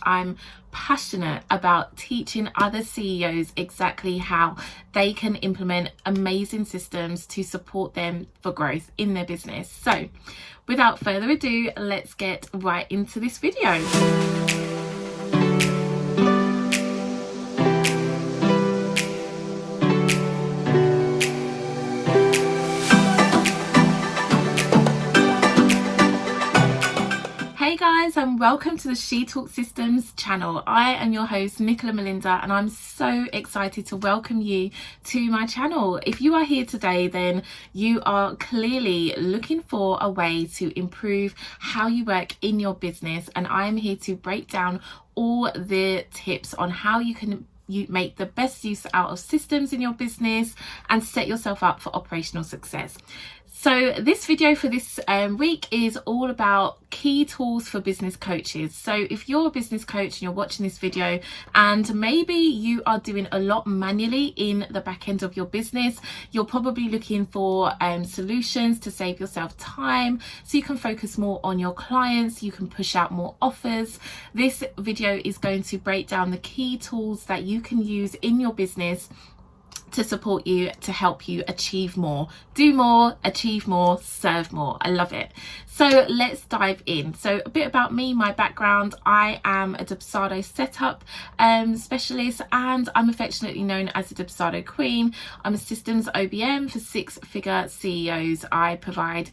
I'm passionate about teaching other CEOs exactly how they can implement amazing systems to support them for growth in their business. So without further ado, let's get right into this video. Hey guys, and welcome to the She Talks Systems channel. I am your host, Nicola Melinda, and I'm so excited to welcome you to my channel. If you are here today, then you are clearly looking for a way to improve how you work in your business, and I'm here to break down all the tips on how you make the best use out of systems in your business and set yourself up for operational success. So this video for this week is all about key tools for business coaches. So if you're a business coach and you're watching this video and maybe you are doing a lot manually in the back end of your business, you're probably looking for solutions to save yourself time so you can focus more on your clients, you can push out more offers. This video is going to break down the key tools that you can use in your business to support you, to help you achieve more, do more, achieve more, serve more. I love it. So let's dive in. So a bit about me, my background. I am a Dubsado setup specialist, and I'm affectionately known as the Dubsado Queen. I'm a systems OBM for six-figure CEOs. I provide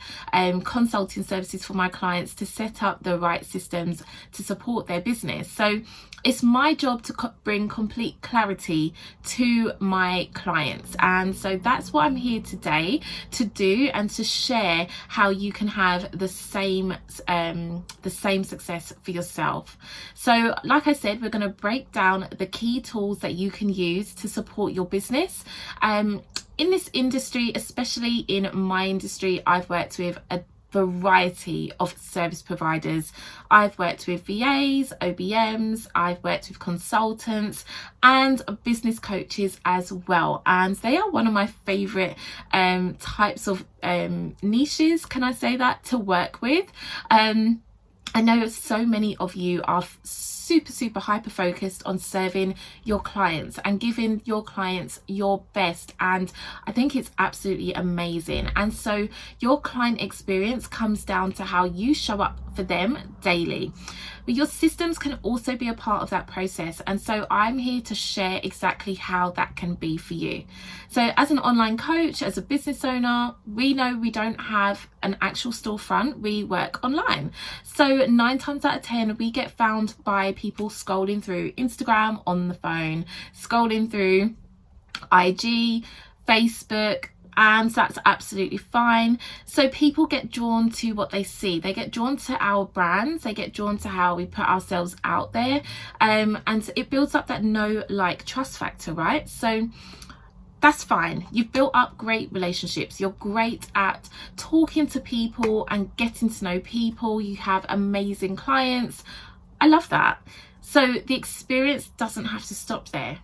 consulting services for my clients to set up the right systems to support their business. So it's my job to bring complete clarity to my clients, and so that's what I'm here today to do, and to share how you can have the same success for yourself. So like I said, we're going to break down the key tools that you can use to support your business. In this industry, especially in my industry, I've worked with a variety of service providers. I've worked with VAs, OBMs, I've worked with consultants and business coaches as well, and they are one of my favorite types of niches, can I say that, to work with. I know so many of you are super hyper focused on serving your clients and giving your clients your best, and I think it's absolutely amazing. And so your client experience comes down to how you show up for them daily, but your systems can also be a part of that process, and so I'm here to share exactly how that can be for you. So as an online coach, as a business owner, we know we don't have an actual storefront, we work online. So 9 times out of 10 we get found by people scrolling through Instagram on the phone, scrolling through IG, Facebook, and that's absolutely fine. So people get drawn to what they see, they get drawn to our brands, they get drawn to how we put ourselves out there, and it builds up that know, like, trust factor, right? So that's fine. You've built up great relationships, you're great at talking to people and getting to know people, you have amazing clients. I love that. So the experience doesn't have to stop there.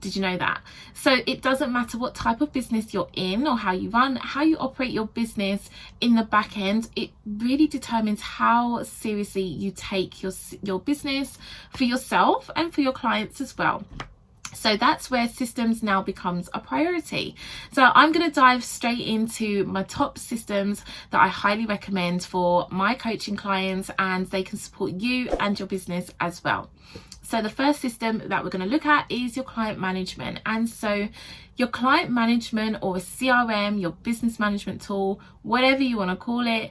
Did you know that? So it doesn't matter what type of business you're in or how you run, how you operate your business in the back end. It really determines how seriously you take your business for yourself and for your clients as well. So that's where systems now becomes a priority. So I'm going to dive straight into my top systems that I highly recommend for my coaching clients, and they can support you and your business as well. So the first system that we're going to look at is your client management. And so your client management, or a CRM, your business management tool, whatever you want to call it,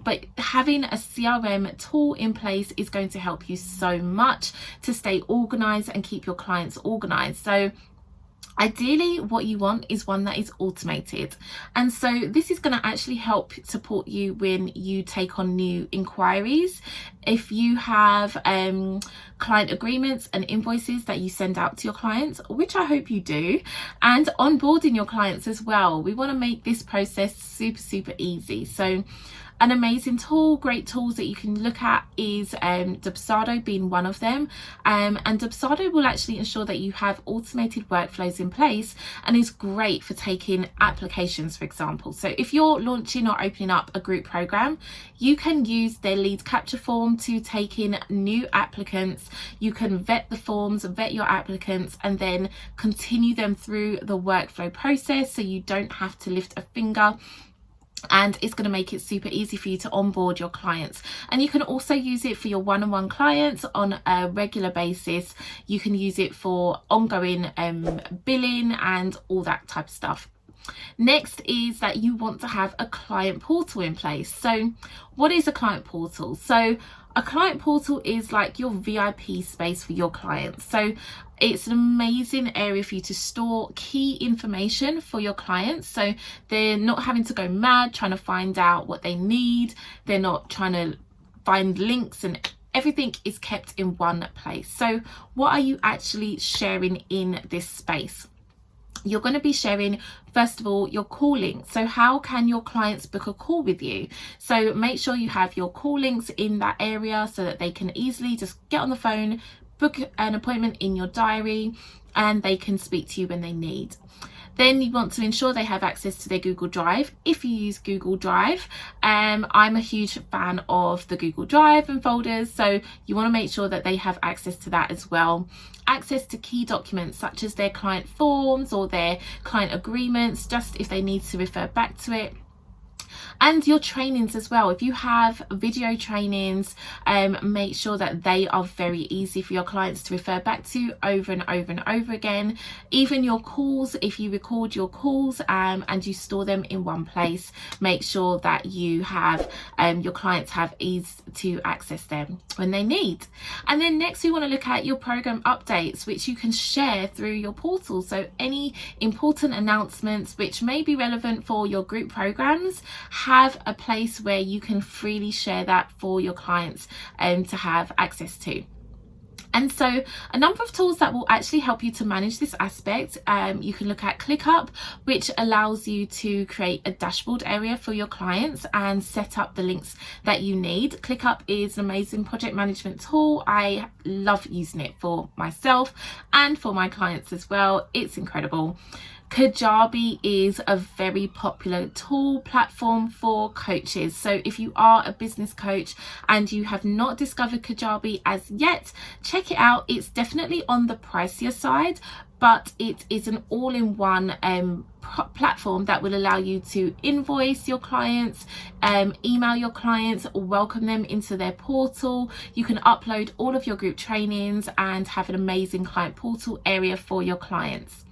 but having a CRM tool in place is going to help you so much to stay organized and keep your clients organized. So ideally what you want is one that is automated, and so this is going to actually help support you when you take on new inquiries. If you have client agreements and invoices that you send out to your clients, which I hope you do, and onboarding your clients as well, we want to make this process super easy. So An amazing tool, great tools that you can look at is Dubsado being one of them. And Dubsado will actually ensure that you have automated workflows in place and is great for taking applications, for example. So if you're launching or opening up a group program, you can use their lead capture form to take in new applicants. You can vet the forms, vet your applicants, and then continue them through the workflow process so you don't have to lift a finger. And it's going to make it super easy for you to onboard your clients. And you can also use it for your one-on-one clients on a regular basis. You can use it for ongoing billing and all that type of stuff. Next is that you want to have a client portal in place. So what is a client portal? So a client portal is like your VIP space for your clients. So it's an amazing area for you to store key information for your clients. So they're not having to go mad trying to find out what they need. They're not trying to find links, and everything is kept in one place. So what are you actually sharing in this space? You're going to be sharing, first of all, your call links. So how can your clients book a call with you? So make sure you have your call links in that area so that they can easily just get on the phone, book an appointment in your diary, and they can speak to you when they need. Then you want to ensure they have access to their Google Drive if you use Google Drive. I'm a huge fan of the Google Drive and folders, so you want to make sure that they have access to that as well. Access to key documents such as their client forms or their client agreements, just if they need to refer back to it. And your trainings as well. If you have video trainings, make sure that they are very easy for your clients to refer back to over and over and over again. Even your calls, if you record your calls and you store them in one place, make sure that you have your clients have ease to access them when they need. And then next we want to look at your program updates, which you can share through your portal. So any important announcements which may be relevant for your group programs, have a place where you can freely share that for your clients to have access to. And so a number of tools that will actually help you to manage this aspect. You can look at ClickUp, which allows you to create a dashboard area for your clients and set up the links that you need. ClickUp is an amazing project management tool. I love using it for myself and for my clients as well. It's incredible. Kajabi is a very popular tool platform for coaches. So if you are a business coach and you have not discovered Kajabi as yet, check it out. It's definitely on the pricier side, but it is an all-in-one platform that will allow you to invoice your clients, email your clients, welcome them into their portal. You can upload all of your group trainings and have an amazing client portal area for your clients.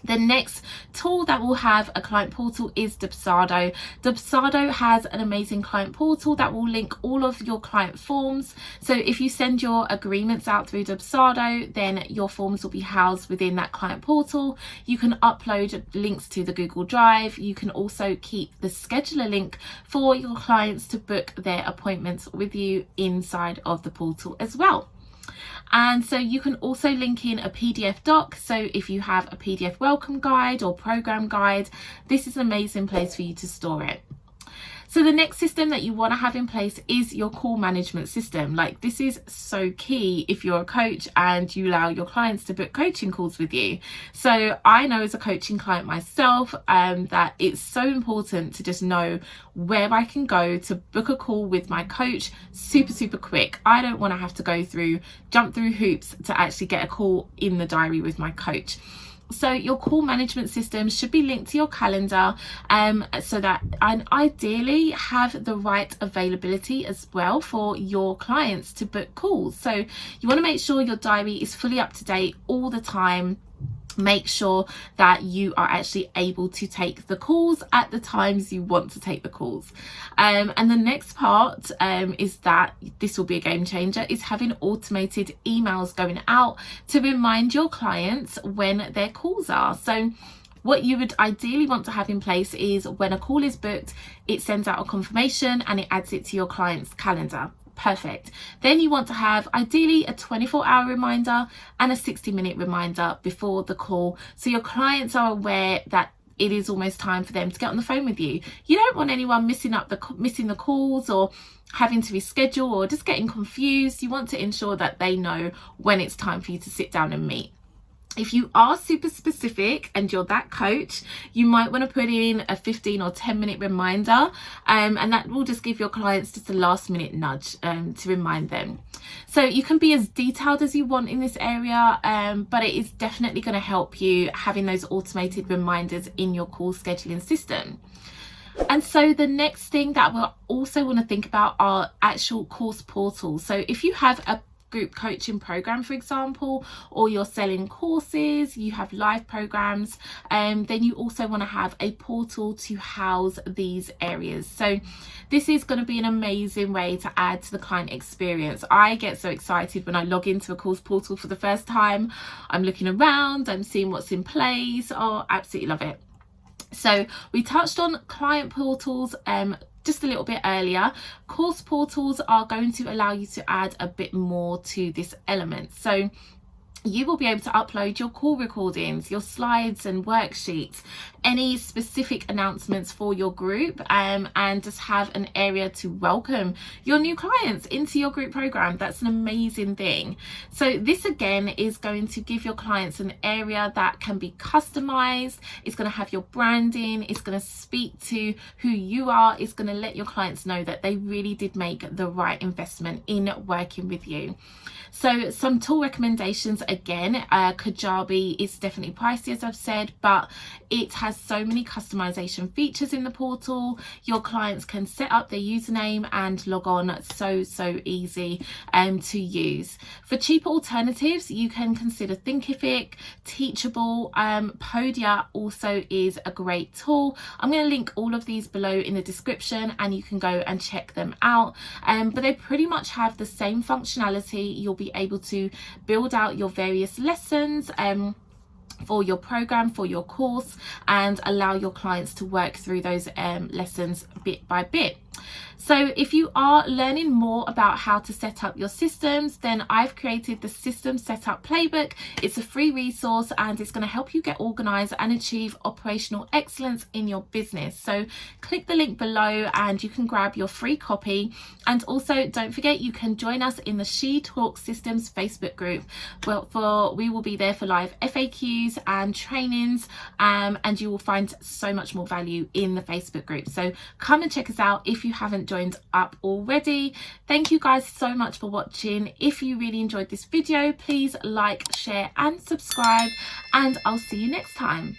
The next tool that will have a client portal is Dubsado. Dubsado has an amazing client portal that will link all of your client forms. So if you send your agreements out through Dubsado, then your forms will be housed within that client portal. You can upload links to the Google Drive. You can also keep the scheduler link for your clients to book their appointments with you inside of the portal as well. And so you can also link in a PDF doc. So if you have a PDF welcome guide or program guide, this is an amazing place for you to store it. So the next system that you want to have in place is your call management system. Like, this is so key if you're a coach and you allow your clients to book coaching calls with you. So I know as a coaching client myself that it's so important to just know where I can go to book a call with my coach super quick. I don't want to have to jump through hoops to actually get a call in the diary with my coach. So your call management system should be linked to your calendar so that, and ideally have the right availability as well for your clients to book calls. So you want to make sure your diary is fully up to date all the time. Make sure that you are actually able to take the calls at the times you want to take the calls. And the next part is that this will be a game changer, is having automated emails going out to remind your clients when their calls are. So what you would ideally want to have in place is when a call is booked, it sends out a confirmation and it adds it to your client's calendar. Perfect. Then you want to have ideally a 24-hour reminder and a 60-minute reminder before the call, so your clients are aware that it is almost time for them to get on the phone with you. You don't want anyone missing the calls or having to reschedule or just getting confused. You want to ensure that they know when it's time for you to sit down and meet. If you are super specific and you're that coach, you might want to put in a 15 or 10 minute reminder, and that will just give your clients just a last minute nudge to remind them. So you can be as detailed as you want in this area, but it is definitely going to help you having those automated reminders in your call scheduling system. And so the next thing that we'll also want to think about are actual course portals. So if you have a group coaching program, for example, or you're selling courses, you have live programs, then you also want to have a portal to house these areas. So this is going to be an amazing way to add to the client experience. I get so excited when I log into a course portal for the first time. I'm looking around, I'm seeing what's in place. Oh, absolutely love it. So we touched on client portals just a little bit earlier. Course portals are going to allow you to add a bit more to this element. So you will be able to upload your call recordings, your slides and worksheets, any specific announcements for your group, and just have an area to welcome your new clients into your group program. That's an amazing thing. So this again is going to give your clients an area that can be customized. It's going to have your branding. It's going to speak to who you are. It's going to let your clients know that they really did make the right investment in working with you. So some tool recommendations, again, Kajabi is definitely pricey, as I've said, but it has so many customization features in the portal. Your clients can set up their username and log on, so easy to use. For cheaper alternatives, you can consider Thinkific, Teachable. Podia also is a great tool. I'm going to link all of these below in the description and you can go and check them out. But they pretty much have the same functionality. You'll be able to build out your various lessons for your program, for your course, and allow your clients to work through those lessons bit by bit. So if you are learning more about how to set up your systems, then I've created the System Setup Playbook. It's a free resource and it's going to help you get organized and achieve operational excellence in your business. So click the link below and you can grab your free copy. And also don't forget, you can join us in the She Talks Systems Facebook group. Well, we will be there for live FAQs and trainings, and you will find so much more value in the Facebook group. So come and check us out if you haven't joined up already. Thank you guys so much for watching. If you really enjoyed this video, please like, share and subscribe, and I'll see you next time.